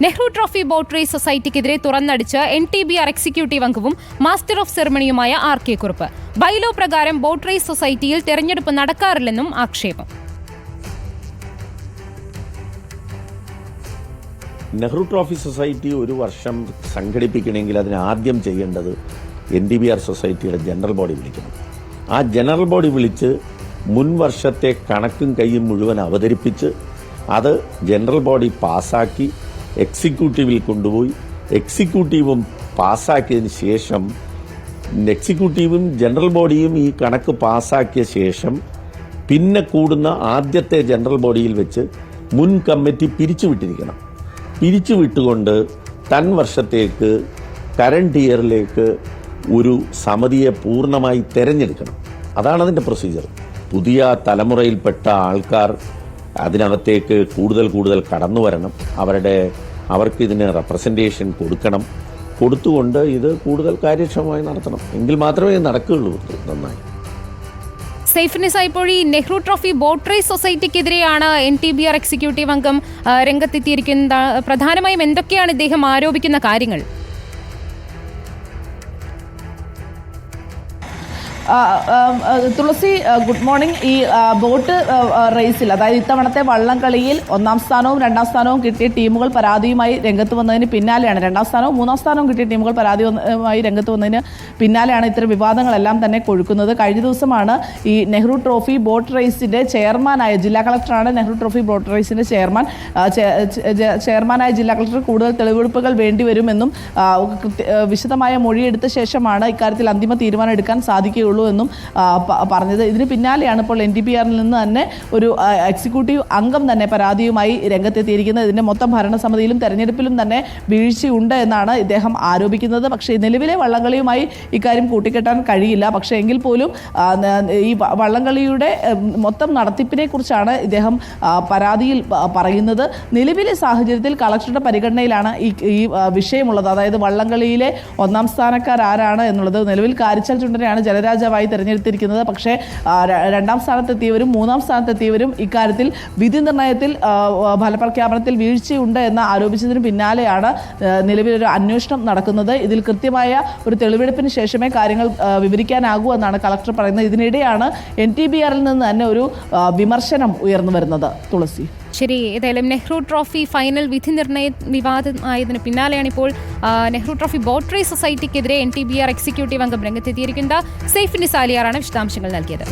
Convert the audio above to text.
Nehru trophy boat race സൊസൈറ്റിക്കെതിരെ തുറന്നടിച്ച് NTBR executive അംഗവും മാസ്റ്റർ ഓഫ് സെറമണിയുമായ RK കുറുപ്പ്. ബൈലോ പ്രകാരം ബോട്ട് റേസ് സൊസൈറ്റിയിൽ തെരഞ്ഞെടുപ്പ് നടക്കാറില്ലെന്നും ആക്ഷേപം. നെഹ്റു ട്രോഫി സൊസൈറ്റി ഒരു വർഷം സംഘടിപ്പിക്കണമെങ്കിൽ അതിന് ആദ്യം ചെയ്യേണ്ടത് NTBR സൊസൈറ്റിയുടെ ജനറൽ ബോഡി വിളിക്കണം. ആ ജനറൽ ബോഡി വിളിച്ച് മുൻ വർഷത്തെ കണക്കും കൈയും മുഴുവൻ അവതരിപ്പിച്ച് അത് ജനറൽ ബോഡി പാസ്സാക്കി എക്സിക്യൂട്ടീവിൽ കൊണ്ടുപോയി എക്സിക്യൂട്ടീവും പാസ്സാക്കിയതിന് ശേഷം എക്സിക്യൂട്ടീവും ജനറൽ ബോഡിയും ഈ കണക്ക് പാസ്സാക്കിയ ശേഷം പിന്നെ കൂടുന്ന ആദ്യത്തെ ജനറൽ ബോഡിയിൽ വെച്ച് മുൻ കമ്മിറ്റി പിരിച്ചുവിട്ടിരിക്കണം. പിരിച്ചുവിട്ടുകൊണ്ട് വർഷത്തേക്ക് കറണ്ട് ഇയറിലേക്ക് ഒരു സമിതിയെ പൂർണ്ണമായി തെരഞ്ഞെടുക്കണം. അതാണ് അതിൻ്റെ പ്രൊസീജിയർ. പുതിയ തലമുറയിൽപ്പെട്ട ആൾക്കാർ അതിനകത്തേക്ക് കൂടുതൽ കടന്നു വരണം. അവർക്ക് ഇതിന് റെപ്രസെൻറ്റേഷൻ കൊടുക്കണം. കൊടുത്തുകൊണ്ട് ഇത് കൂടുതൽ കാര്യക്ഷമമായി നടത്തണം. എങ്കിൽ മാത്രമേ നടക്കുകയുള്ളൂ നന്നായി. സൈഫുന്നിസ, ഇപ്പോൾ ഈ നെഹ്റു ട്രോഫി ബോട്ട് റേസ് സൊസൈറ്റിക്കെതിരെയാണ് NTBR എക്സിക്യൂട്ടീവ് അംഗം രംഗത്തെത്തിയിരിക്കുന്നത്. പ്രധാനമായും എന്തൊക്കെയാണ് ഇദ്ദേഹം ആരോപിക്കുന്ന കാര്യങ്ങൾ? Thulasi, good morning. ഈ ബോട്ട് റേസിൽ, അതായത് ഇത്തവണത്തെ വള്ളംകളിയിൽ 1ാം സ്ഥാനവും 2ാം സ്ഥാനവും കിട്ടിയ ടീമുകൾ പരാതിയുമായി രംഗത്ത് വന്നതിന് പിന്നാലെയാണ്, 2ാം സ്ഥാനവും 3ാം സ്ഥാനവും കിട്ടിയ ടീമുകൾ പരാതിയുമായി രംഗത്ത് വന്നതിന് പിന്നാലെയാണ് ഇത്തരം വിവാദങ്ങളെല്ലാം തന്നെ കൊഴുക്കുന്നത്. കഴിഞ്ഞ ദിവസമാണ് ഈ നെഹ്റു ട്രോഫി ബോട്ട് റേസിന്റെ ചെയർമാനായ ജില്ലാ കളക്ടറാണ് നെഹ്റു ട്രോഫി ബോട്ട് റേസിന്റെ ചെയർമാനായ ജില്ലാ കളക്ടർ കൂടുതൽ തെളിവെടുപ്പുകൾ വേണ്ടിവരുമെന്നും വിശദമായ മൊഴിയെടുത്ത ശേഷമാണ് ഇക്കാര്യത്തിൽ അന്തിമ തീരുമാനം എടുക്കാൻ സാധിക്കുകയുള്ളൂ എന്നും പറഞ്ഞത്. ഇതിന് പിന്നാലെയാണ് ഇപ്പോൾ NTBRൽ നിന്ന് തന്നെ ഒരു എക്സിക്യൂട്ടീവ് അംഗം തന്നെ പരാതിയുമായി രംഗത്തെത്തിയിരിക്കുന്നത്. ഇതിന്റെ മൊത്തം ഭരണസമിതിയിലും തെരഞ്ഞെടുപ്പിലും തന്നെ വീഴ്ചയുണ്ട് എന്നാണ് ഇദ്ദേഹം ആരോപിക്കുന്നത്. പക്ഷേ നിലവിലെ വള്ളംകളിയുമായി ഇക്കാര്യം കൂട്ടിക്കെട്ടാൻ കഴിയില്ല. പക്ഷേ എങ്കിൽ പോലും ഈ വള്ളംകളിയുടെ മൊത്തം നടത്തിപ്പിനെ കുറിച്ചാണ് ഇദ്ദേഹം പരാതിയിൽ പറയുന്നത്. നിലവിലെ സാഹചര്യത്തിൽ കളക്ടറുടെ പരിഗണനയിലാണ് ഈ വിഷയമുള്ളത്. അതായത് വള്ളംകളിയിലെ 1ാം സ്ഥാനക്കാരാണ് എന്നുള്ളത്. നിലവിൽ കാരിച്ചാൽ ചുണ്ടനെയാണ് ജലരാജാവായി തെരഞ്ഞെടുത്തിരിക്കുന്നത്. പക്ഷേ 2ാം സ്ഥാനത്തെത്തിയവരും 3ാം സ്ഥാനത്തെത്തിയവരും ഇക്കാര്യത്തിൽ വിധി നിർണയത്തിൽ ഫലപ്രഖ്യാപനത്തിൽ വീഴ്ചയുണ്ട് എന്ന് ആരോപിച്ചതിന് പിന്നാലെയാണ് നിലവിലൊരു അന്വേഷണം നടക്കുന്നത്. ഇതിൽ കൃത്യമായ ഒരു തെളിവെടുപ്പിന് ശേഷമേ കാര്യങ്ങൾ വിവരിക്കാനാകൂ എന്നാണ് കളക്ടർ പറയുന്നത്. ഇതിനിടെയാണ് NTBRൽ നിന്ന് തന്നെ ഒരു വിമർശനം ഉയർന്നു വരുന്നത്. തുളസി, ശരി. ഏതായാലും നെഹ്റു ട്രോഫി ഫൈനൽ വിധി നിർണയ വിവാദമായതിന് പിന്നാലെയാണ് ഇപ്പോൾ നെഹ്റു ട്രോഫി ബോട്ട് റേസ് സൊസൈറ്റിക്കെതിരെ NTBR എക്സിക്യൂട്ടീവ് അംഗം രംഗത്തെത്തിയിരിക്കുന്നത്. സൈഫുന്നിസ അലിയാറാണ് വിശദാംശങ്ങൾ നൽകിയത്.